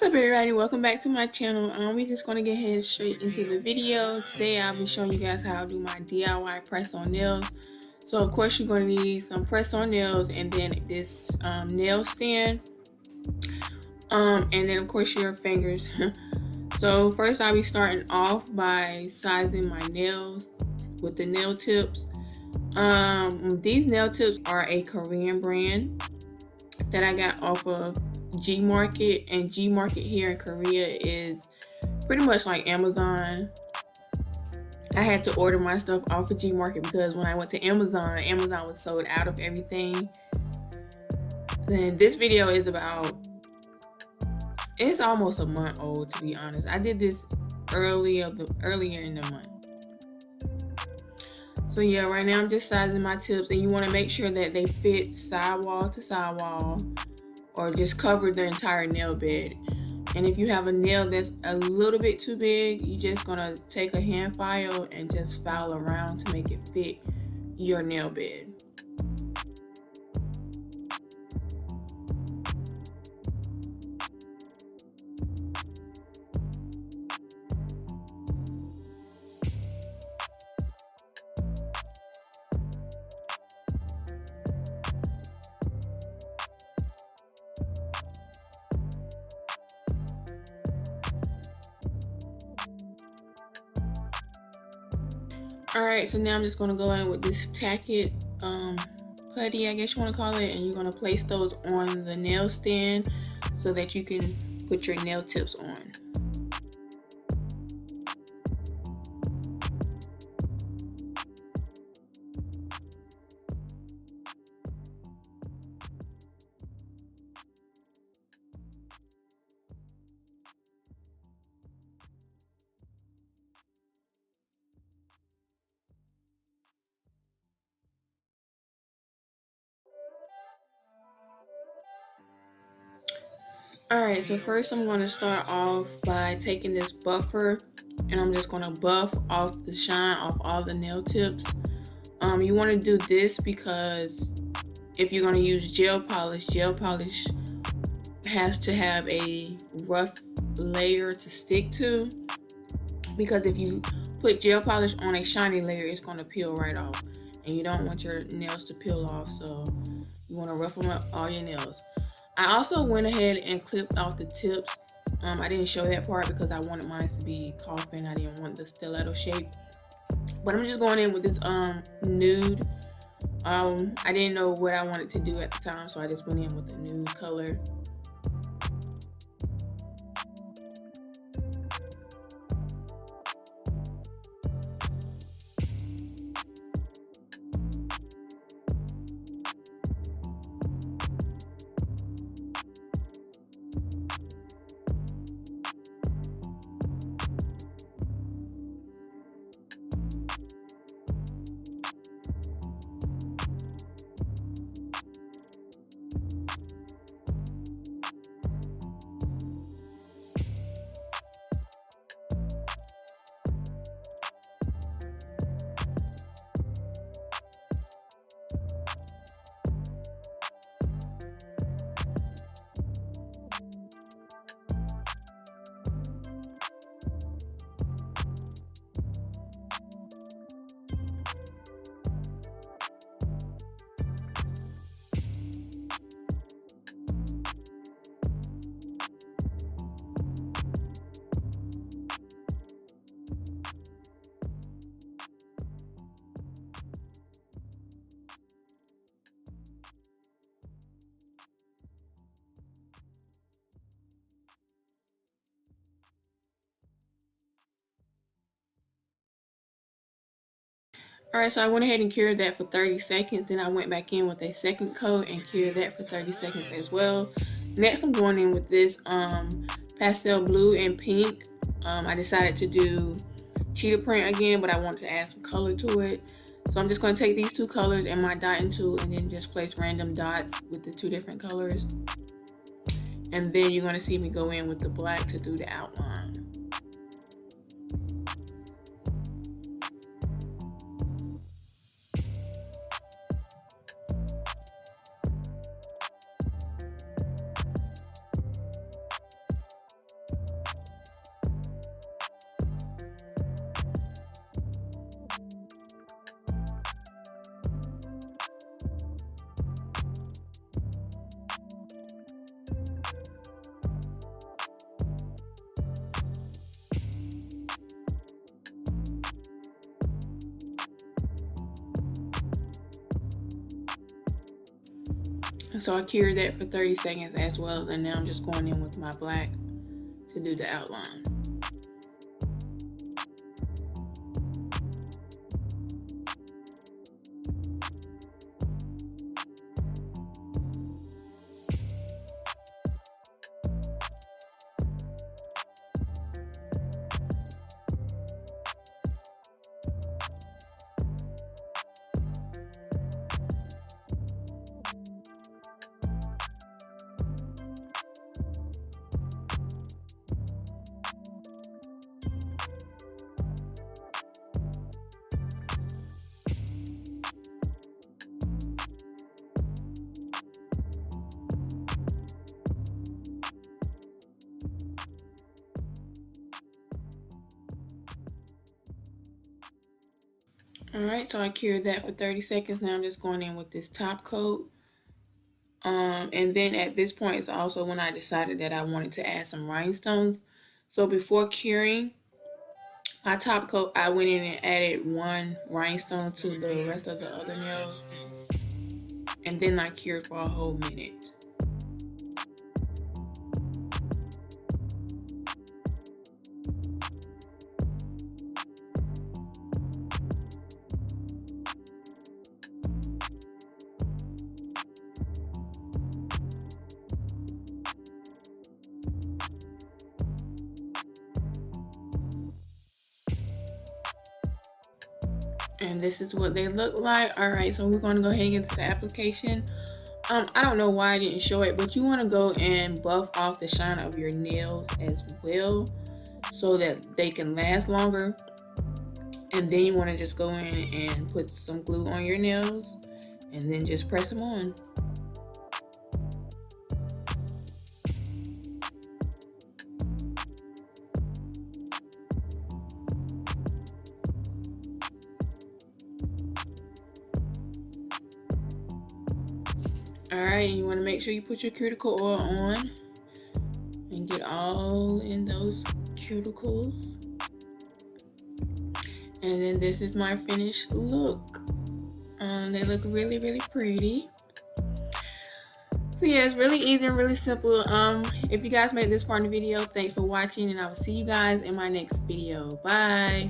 What's up, everybody? Welcome back to my channel. We're just going to get head straight into the video. Today I'll be showing you guys how to do my DIY press-on nails. So of course you're going to need some press-on nails and then this nail stand, and then of course your fingers. So first I'll be starting off by sizing my nails with the nail tips. These nail tips are a Korean brand that I got off of G Market, and G Market here in Korea is pretty much like Amazon. I had to order my stuff off of G Market because when I went to Amazon was sold out of everything. Then this video is it's almost a month old, to be honest. I did this earlier in the month. So yeah, right now I'm just sizing my tips, and you want to make sure that they fit sidewall to sidewall or just cover the entire nail bed. And if you have a nail that's a little bit too big, you're just gonna take a hand file and just file around to make it fit your nail bed. Alright, so now I'm just going to go in with this tacket putty, I guess you want to call it, and you're going to place those on the nail stand so that you can put your nail tips on. Alright, so first I'm going to start off by taking this buffer and I'm just going to buff off the shine off all the nail tips. You want to do this because if you're going to use gel polish has to have a rough layer to stick to, because if you put gel polish on a shiny layer, it's going to peel right off, and you don't want your nails to peel off, so you want to roughen up all your nails. I also went ahead and clipped off the tips. I didn't show that part because I wanted mine to be coffin. I didn't want the stiletto shape, but I'm just going in with this nude. I didn't know what I wanted to do at the time, so I just went in with the nude color. Alright, so I went ahead and cured that for 30 seconds. Then I went back in with a second coat and cured that for 30 seconds as well. Next, I'm going in with this pastel blue and pink. I decided to do cheetah print again, but I wanted to add some color to it. So I'm just going to take these two colors and my dotting tool and then just place random dots with the two different colors. And then you're going to see me go in with the black to do the outline. And so I cured that for 30 seconds as well, and now I'm just going in with my black to do the outline. Alright, so I cured that for 30 seconds. Now I'm just going in with this top coat. And then at this point is also when I decided that I wanted to add some rhinestones. So before curing my top coat, I went in and added one rhinestone to the rest of the other nails. And then I cured for a whole minute. And this is what they look like. Alright, so we're going to go ahead and get to the application. I don't know why I didn't show it, but you want to go and buff off the shine of your nails as well so that they can last longer. And then you want to just go in and put some glue on your nails and then just press them on. Alright, you want to make sure you put your cuticle oil on and get all in those cuticles. And then this is my finished look. They look really, really pretty. So yeah, it's really easy and really simple. If you guys made this far in the video, thanks for watching, and I will see you guys in my next video. Bye.